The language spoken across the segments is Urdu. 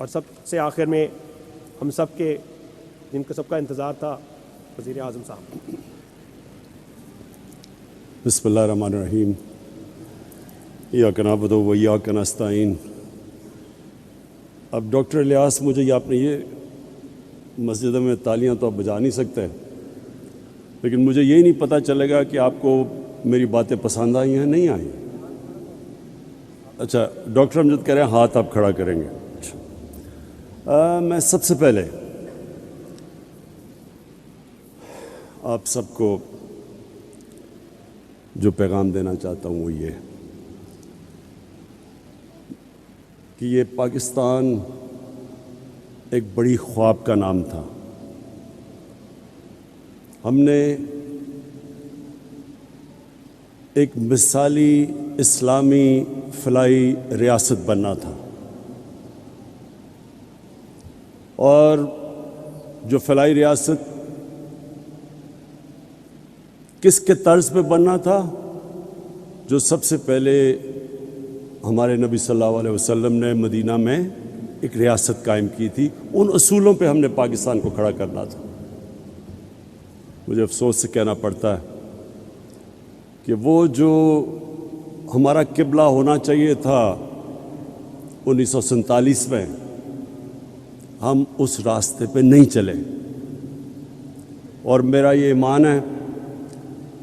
اور سب سے آخر میں ہم سب کے جن کو سب کا انتظار تھا وزیر اعظم صاحب. بسم اللہ الرحمن الرحیم. ایاک نعبد و ایاک نستعین. اب ڈاکٹر الیاس مجھے یہ آپ نے یہ مسجد میں تالیاں تو آپ بجا نہیں سکتے، لیکن مجھے یہی نہیں پتہ چلے گا کہ آپ کو میری باتیں پسند آئی ہیں نہیں آئیں. اچھا ڈاکٹر امجد کہہ رہے ہیں ہاتھ آپ کھڑا کریں گے. میں سب سے پہلے آپ سب کو جو پیغام دینا چاہتا ہوں وہ یہ کہ یہ پاکستان ایک بڑی خواب کا نام تھا. ہم نے ایک مثالی اسلامی فلاحی ریاست بننا تھا، اور جو فلاحی ریاست کس کے طرز پہ بننا تھا؟ جو سب سے پہلے ہمارے نبی صلی اللہ علیہ وسلم نے مدینہ میں ایک ریاست قائم کی تھی، ان اصولوں پہ ہم نے پاکستان کو کھڑا کرنا تھا. مجھے افسوس سے کہنا پڑتا ہے کہ وہ جو ہمارا قبلہ ہونا چاہیے تھا 1947 میں، ہم اس راستے پہ نہیں چلے. اور میرا یہ ایمان ہے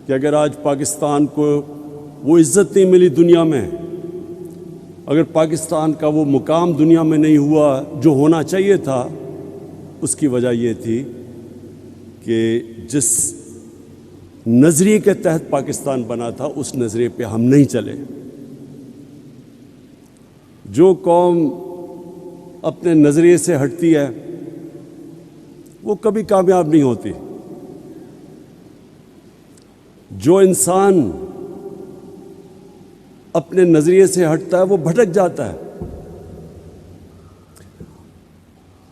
کہ اگر آج پاکستان کو وہ عزت نہیں ملی دنیا میں، اگر پاکستان کا وہ مقام دنیا میں نہیں ہوا جو ہونا چاہیے تھا، اس کی وجہ یہ تھی کہ جس نظریے کے تحت پاکستان بنا تھا اس نظریے پہ ہم نہیں چلے. جو قوم اپنے نظریے سے ہٹتی ہے وہ کبھی کامیاب نہیں ہوتی. جو انسان اپنے نظریے سے ہٹتا ہے وہ بھٹک جاتا ہے.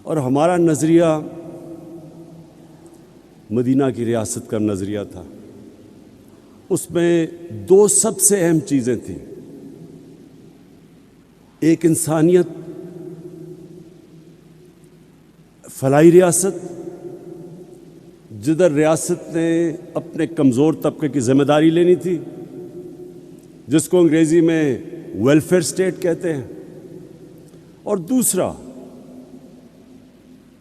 اور ہمارا نظریہ مدینہ کی ریاست کا نظریہ تھا. اس میں دو سب سے اہم چیزیں تھیں. ایک انسانیت، فلاحی ریاست جدھر ریاست نے اپنے کمزور طبقے کی ذمہ داری لینی تھی، جس کو انگریزی میں ویلفیئر اسٹیٹ کہتے ہیں. اور دوسرا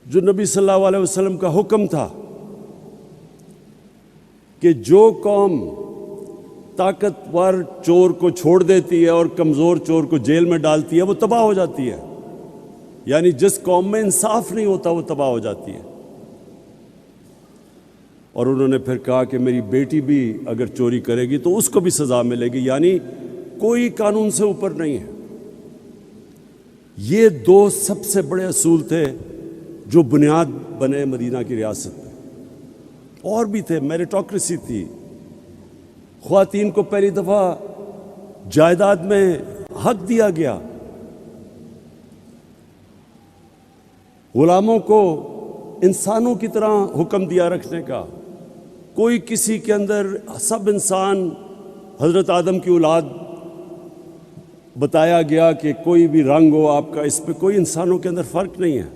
جو نبی صلی اللہ علیہ وسلم کا حکم تھا کہ جو قوم طاقتور چور کو چھوڑ دیتی ہے اور کمزور چور کو جیل میں ڈالتی ہے وہ تباہ ہو جاتی ہے. یعنی جس قوم میں انصاف نہیں ہوتا وہ تباہ ہو جاتی ہے. اور انہوں نے پھر کہا کہ میری بیٹی بھی اگر چوری کرے گی تو اس کو بھی سزا ملے گی. یعنی کوئی قانون سے اوپر نہیں ہے. یہ دو سب سے بڑے اصول تھے جو بنیاد بنے مدینہ کی ریاست میں. اور بھی تھے. میریٹوکریسی تھی. خواتین کو پہلی دفعہ جائیداد میں حق دیا گیا. غلاموں کو انسانوں کی طرح حکم دیا رکھنے کا. کوئی کسی کے اندر، سب انسان حضرت آدم کی اولاد بتایا گیا کہ کوئی بھی رنگ ہو آپ کا، اس پہ کوئی انسانوں کے اندر فرق نہیں ہے.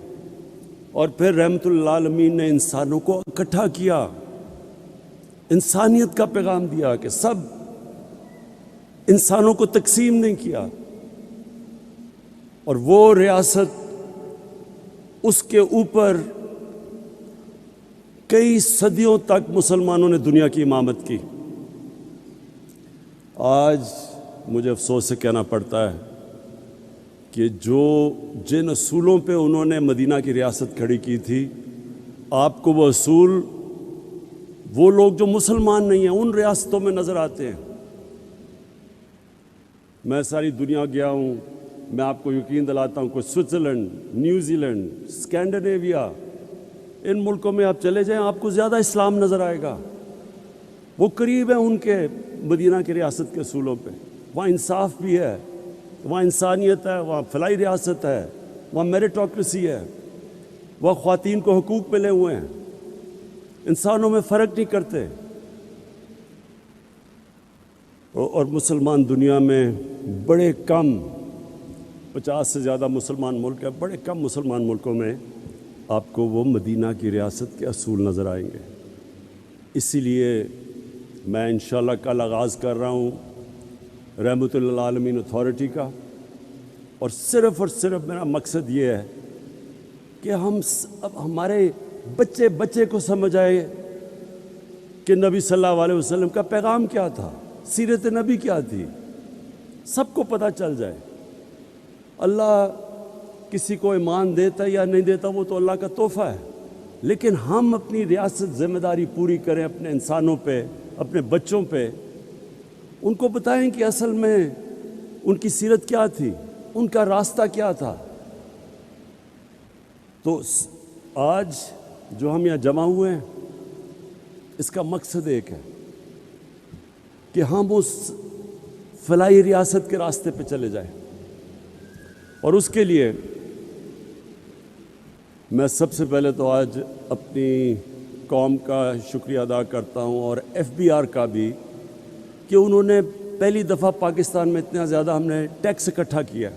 اور پھر رحمت للعالمین نے انسانوں کو اکٹھا کیا، انسانیت کا پیغام دیا کہ سب انسانوں کو تقسیم نہیں کیا. اور وہ ریاست، اس کے اوپر کئی صدیوں تک مسلمانوں نے دنیا کی امامت کی. آج مجھے افسوس سے کہنا پڑتا ہے کہ جن اصولوں پہ انہوں نے مدینہ کی ریاست کھڑی کی تھی، آپ کو وہ اصول وہ لوگ جو مسلمان نہیں ہیں ان ریاستوں میں نظر آتے ہیں. میں ساری دنیا گیا ہوں. میں آپ کو یقین دلاتا ہوں کہ سوئٹزرلینڈ، نیوزی لینڈ، اسکینڈینیویا، ان ملکوں میں آپ چلے جائیں آپ کو زیادہ اسلام نظر آئے گا. وہ قریب ہیں ان کے مدینہ کی ریاست کے اصولوں پہ. وہاں انصاف بھی ہے، وہاں انسانیت ہے، وہاں فلاحی ریاست ہے، وہاں میریٹوکریسی ہے، وہاں خواتین کو حقوق ملے ہوئے ہیں، انسانوں میں فرق نہیں کرتے. اور مسلمان دنیا میں بڑے کم 50 سے زیادہ مسلمان ملک ہے، بڑے کم مسلمان ملکوں میں آپ کو وہ مدینہ کی ریاست کے اصول نظر آئیں گے۔ اسی لیے میں انشاءاللہ کل آغاز کر رہا ہوں رحمت للعالمین اتھارٹی کا، اور صرف میرا مقصد یہ ہے کہ اب ہمارے بچے کو سمجھ آئے کہ نبی صلی اللہ علیہ وسلم کا پیغام کیا تھا، سیرت نبی کیا تھی، سب کو پتہ چل جائے۔ اللہ کسی کو ایمان دیتا یا نہیں دیتا وہ تو اللہ کا تحفہ ہے، لیکن ہم اپنی ریاست ذمہ داری پوری کریں اپنے انسانوں پہ، اپنے بچوں پہ، ان کو بتائیں کہ اصل میں ان کی سیرت کیا تھی، ان کا راستہ کیا تھا۔ تو آج جو ہم یہاں جمع ہوئے ہیں اس کا مقصد ایک ہے کہ ہم اس فلاحی ریاست کے راستے پہ چلے جائیں، اور اس کے لیے میں سب سے پہلے تو آج اپنی قوم کا شکریہ ادا کرتا ہوں، اور FBR کا بھی، کہ انہوں نے پہلی دفعہ پاکستان میں اتنا زیادہ ہم نے ٹیکس اکٹھا کیا،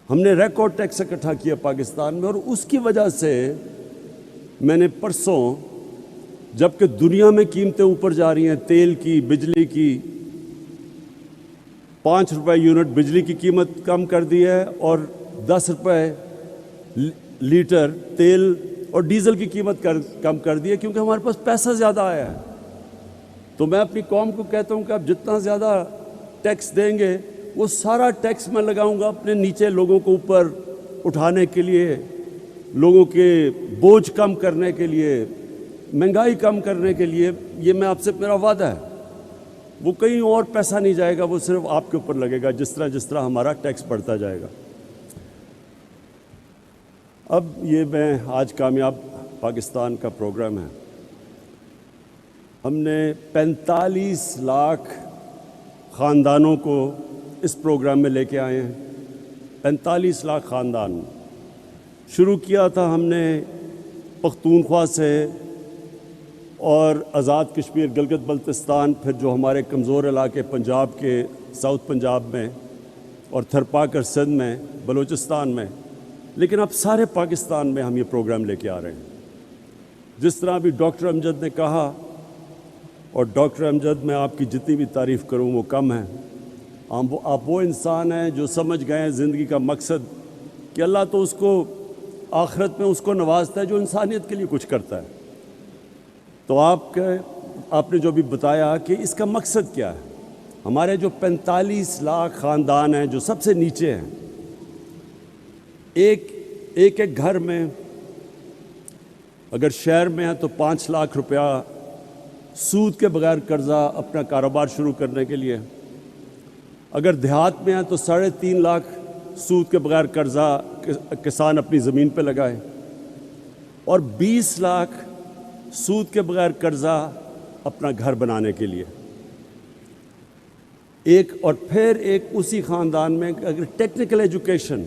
ہم نے ریکارڈ ٹیکس اکٹھا کیا پاکستان میں، اور اس کی وجہ سے میں نے پرسوں، جبکہ دنیا میں قیمتیں اوپر جا رہی ہیں، تیل کی، بجلی کی، 5 روپے یونٹ بجلی کی قیمت کم کر دی ہے، اور 10 روپے لیٹر تیل اور ڈیزل کی قیمت کم کر دی ہے، کیونکہ ہمارے پاس پیسہ زیادہ آیا ہے۔ تو میں اپنی قوم کو کہتا ہوں کہ آپ جتنا زیادہ ٹیکس دیں گے وہ سارا ٹیکس میں لگاؤں گا اپنے نیچے لوگوں کو اوپر اٹھانے کے لیے، لوگوں کے بوجھ کم کرنے کے لیے، مہنگائی کم کرنے کے لیے۔ یہ میں آپ سے میرا وعدہ ہے، وہ کہیں اور پیسہ نہیں جائے گا، وہ صرف آپ کے اوپر لگے گا، جس طرح ہمارا ٹیکس بڑھتا جائے گا۔ اب یہ میں آج کامیاب پاکستان کا پروگرام ہے، ہم نے 45 لاکھ خاندانوں کو اس پروگرام میں لے کے آئے ہیں۔ 45 لاکھ خاندان شروع کیا تھا ہم نے پختونخوا سے، اور آزاد کشمیر، گلگت بلتستان، پھر جو ہمارے کمزور علاقے پنجاب کے، ساؤتھ پنجاب میں، اور تھرپاکر سندھ میں، بلوچستان میں، لیکن اب سارے پاکستان میں ہم یہ پروگرام لے کے آ رہے ہیں۔ جس طرح بھی ڈاکٹر امجد نے کہا، اور ڈاکٹر امجد میں آپ کی جتنی بھی تعریف کروں وہ کم ہے، آپ وہ انسان ہیں جو سمجھ گئے ہیں زندگی کا مقصد، کہ اللہ تو اس کو آخرت میں اس کو نوازتا ہے جو انسانیت کے لیے کچھ کرتا ہے۔ تو آپ نے جو بھی بتایا کہ اس کا مقصد کیا ہے، ہمارے جو 45 لاکھ خاندان ہیں جو سب سے نیچے ہیں، ایک گھر میں اگر شہر میں ہے تو 5 لاکھ روپیہ سود کے بغیر قرضہ اپنا کاروبار شروع کرنے کے لیے، اگر دیہات میں ہے تو 3.5 لاکھ سود کے بغیر قرضہ کسان اپنی زمین پہ لگائے، اور 20 لاکھ سود کے بغیر قرضہ اپنا گھر بنانے کے لیے۔ اور پھر اسی خاندان میں اگر ٹیکنیکل ایجوکیشن،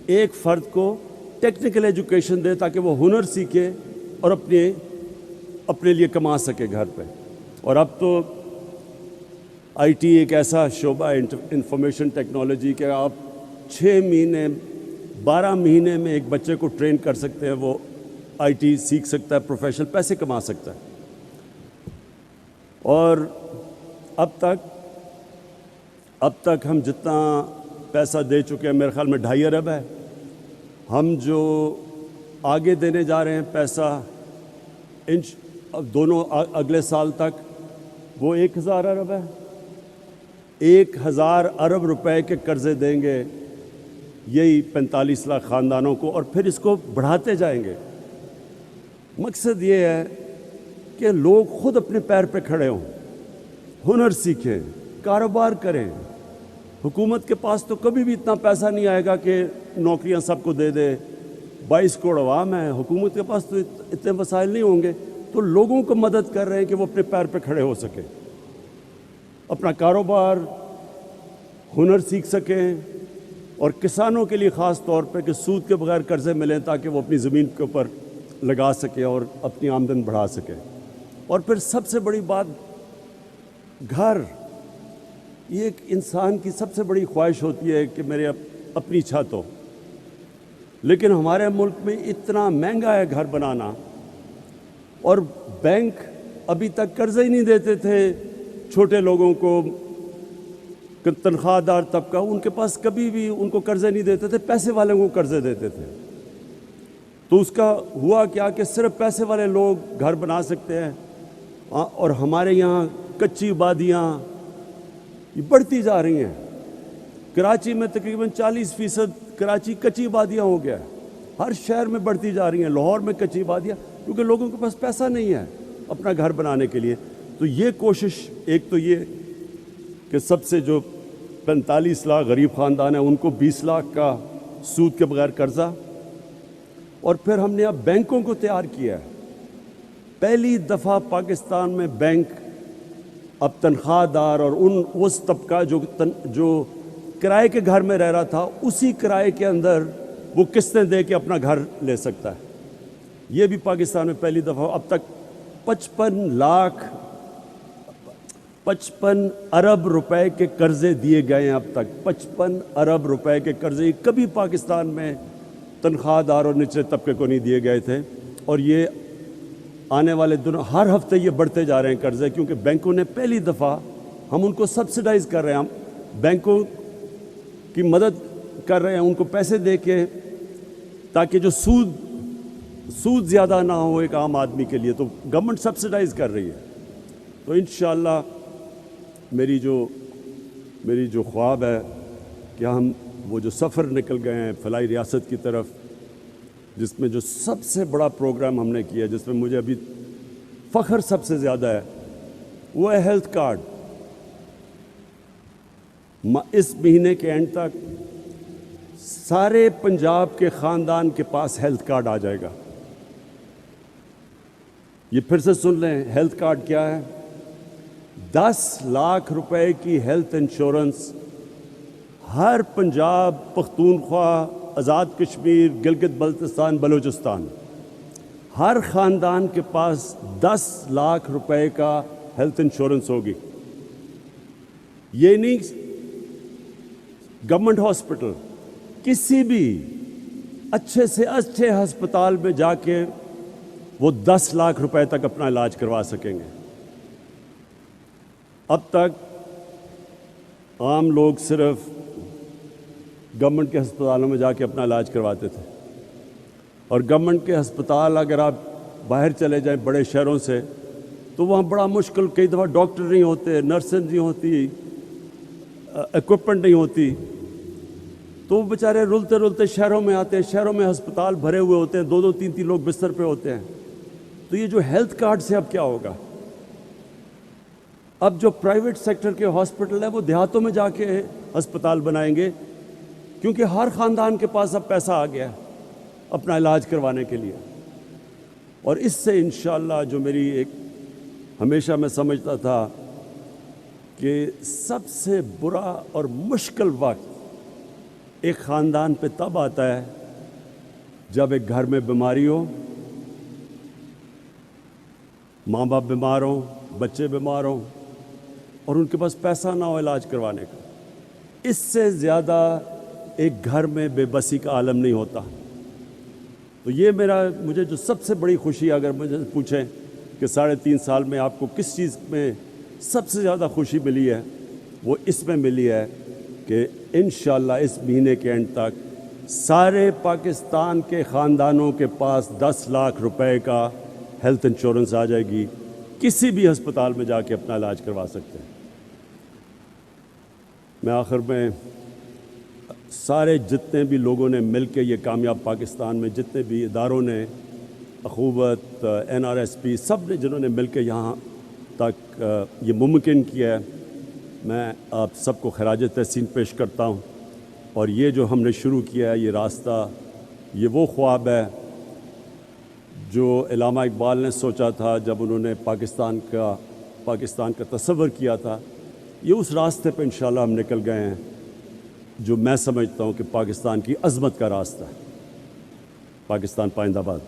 ایک فرد کو ٹیکنیکل ایجوکیشن دے تاکہ وہ ہنر سیکھے اور اپنے لیے کما سکے گھر پہ۔ اور اب تو IT ایک ایسا شعبہ ہے، انفارمیشن ٹیکنالوجی، کہ آپ 6 مہینے 12 مہینے میں ایک بچے کو ٹرین کر سکتے ہیں، وہ IT سیکھ سکتا ہے، پروفیشنل پیسے کما سکتا ہے۔ اور اب تک ہم جتنا پیسہ دے چکے ہیں، میرے خیال میں 2.5 ارب ہے۔ ہم جو آگے دینے جا رہے ہیں پیسہ دونوں اگلے سال تک، وہ 1000 ارب ہے۔ 1000 ارب روپے کے قرضے دیں گے یہی 45 لاکھ خاندانوں کو، اور پھر اس کو بڑھاتے جائیں گے۔ مقصد یہ ہے کہ لوگ خود اپنے پیر پہ کھڑے ہوں، ہنر سیکھیں، کاروبار کریں۔ حکومت کے پاس تو کبھی بھی اتنا پیسہ نہیں آئے گا کہ نوکریاں سب کو دے دے۔ 22 کروڑ عوام ہے، حکومت کے پاس تو اتنے وسائل نہیں ہوں گے، تو لوگوں کو مدد کر رہے ہیں کہ وہ اپنے پیر پہ کھڑے ہو سکیں، اپنا کاروبار، ہنر سیکھ سکیں، اور کسانوں کے لیے خاص طور پہ کہ سود کے بغیر قرضے ملیں تاکہ وہ اپنی زمین کے اوپر لگا سکے اور اپنی آمدن بڑھا سکے۔ اور پھر سب سے بڑی بات، گھر یہ ایک انسان کی سب سے بڑی خواہش ہوتی ہے کہ میرے اپنی چھت ہو، لیکن ہمارے ملک میں اتنا مہنگا ہے گھر بنانا، اور بینک ابھی تک قرضے ہی نہیں دیتے تھے چھوٹے لوگوں کو، تنخواہ دار طبقہ ان کے پاس کبھی بھی ان کو قرضے نہیں دیتے تھے، پیسے والوں کو قرضے دیتے تھے۔ تو اس کا ہوا کیا کہ صرف پیسے والے لوگ گھر بنا سکتے ہیں، اور ہمارے یہاں کچی آبادیاں یہ بڑھتی جا رہی ہیں۔ کراچی میں تقریباً 40% کراچی کچی آبادیاں ہو گیا ہے، ہر شہر میں بڑھتی جا رہی ہیں، لاہور میں کچی آبادیاں، کیونکہ لوگوں کے پاس پیسہ نہیں ہے اپنا گھر بنانے کے لیے۔ تو یہ کوشش، ایک تو یہ کہ سب سے جو 45 لاکھ غریب خاندان ہیں ان کو 20 لاکھ کا سود کے بغیر قرضہ، اور پھر ہم نے اب بینکوں کو تیار کیا ہے۔ پہلی دفعہ پاکستان میں بینک اب تنخواہ دار اور اس طبقہ جو کرائے کے گھر میں رہ رہا تھا، اسی کرائے کے اندر وہ قسطیں دے کے اپنا گھر لے سکتا ہے۔ یہ بھی پاکستان میں پہلی دفعہ۔ اب تک 55 ارب روپے کے قرضے دیے گئے ہیں، اب تک 55 ارب روپے کے قرضے کبھی پاکستان میں تنخواہ دار اور نچلے طبقے کو نہیں دیے گئے تھے، اور یہ آنے والے دنوں ہر ہفتے یہ بڑھتے جا رہے ہیں قرضے، کیونکہ بینکوں نے پہلی دفعہ، ہم ان کو سبسڈائز کر رہے ہیں، ہم بینکوں کی مدد کر رہے ہیں ان کو پیسے دے کے، تاکہ جو سود زیادہ نہ ہو ایک عام آدمی کے لیے، تو گورنمنٹ سبسڈائز کر رہی ہے۔ تو انشاءاللہ میری جو خواب ہے کہ ہم وہ جو سفر نکل گئے ہیں فلاحی ریاست کی طرف، جس میں جو سب سے بڑا پروگرام ہم نے کیا، جس میں مجھے ابھی فخر سب سے زیادہ ہے، وہ ہے ہیلتھ کارڈ۔ اس مہینے کے اینڈ تک سارے پنجاب کے خاندان کے پاس ہیلتھ کارڈ آ جائے گا۔ یہ پھر سے سن لیں، ہیلتھ کارڈ کیا ہے؟ 10 لاکھ روپے کی ہیلتھ انشورنس ہر پنجاب، پختونخوا، آزاد کشمیر، گلگت بلتستان، بلوچستان، ہر خاندان کے پاس 10 لاکھ روپے کا ہیلتھ انشورنس ہوگی۔ یہ نہیں گورنمنٹ ہاسپٹل، کسی بھی اچھے سے اچھے ہسپتال میں جا کے وہ 10 لاکھ روپے تک اپنا علاج کروا سکیں گے۔ اب تک عام لوگ صرف گورنمنٹ کے ہسپتالوں میں جا کے اپنا علاج کرواتے تھے، اور گورنمنٹ کے ہسپتال اگر آپ باہر چلے جائیں بڑے شہروں سے، تو وہاں بڑا مشکل، کئی دفعہ ڈاکٹر نہیں ہوتے، نرسیں نہیں ہوتی، ایکوپمنٹ نہیں ہوتی، تو وہ بیچارے رلتے رلتے شہروں میں آتے ہیں، شہروں میں ہسپتال بھرے ہوئے ہوتے ہیں، 2-2 3-3 لوگ بستر پہ ہوتے ہیں۔ تو یہ جو ہیلتھ کارڈ سے اب کیا ہوگا؟ اب جو پرائیویٹ سیکٹر کے ہاسپٹل ہیں وہ دیہاتوں میں جا کے ہسپتال بنائیں گے، کیونکہ ہر خاندان کے پاس اب پیسہ آ گیا ہے اپنا علاج کروانے کے لیے۔ اور اس سے انشاءاللہ جو میری ایک ہمیشہ میں سمجھتا تھا کہ سب سے برا اور مشکل وقت ایک خاندان پہ تب آتا ہے جب ایک گھر میں بیماری ہو، ماں باپ بیمار ہوں، بچے بیمار ہوں، اور ان کے پاس پیسہ نہ ہو علاج کروانے کا۔ اس سے زیادہ ایک گھر میں بے بسی کا عالم نہیں ہوتا۔ تو یہ مجھے جو سب سے بڑی خوشی، اگر مجھے پوچھیں کہ 3.5 سال میں آپ کو کس چیز میں سب سے زیادہ خوشی ملی ہے، وہ اس میں ملی ہے کہ انشاءاللہ اس مہینے کے اینڈ تک سارے پاکستان کے خاندانوں کے پاس 10 لاکھ روپے کا ہیلتھ انشورنس آ جائے گی، کسی بھی ہسپتال میں جا کے اپنا علاج کروا سکتے ہیں۔ میں آخر میں سارے جتنے بھی لوگوں نے مل کے یہ کامیاب پاکستان میں، جتنے بھی اداروں نے، اخوت، NRSP، سب نے جنہوں نے مل کے یہاں تک یہ ممکن کیا ہے، میں آپ سب کو خراج تحسین پیش کرتا ہوں۔ اور یہ جو ہم نے شروع کیا ہے، یہ راستہ، یہ وہ خواب ہے جو علامہ اقبال نے سوچا تھا جب انہوں نے پاکستان کا تصور کیا تھا۔ یہ اس راستے پہ انشاءاللہ ہم نکل گئے ہیں جو میں سمجھتا ہوں کہ پاکستان کی عظمت کا راستہ ہے۔ پاکستان پائندہ باد۔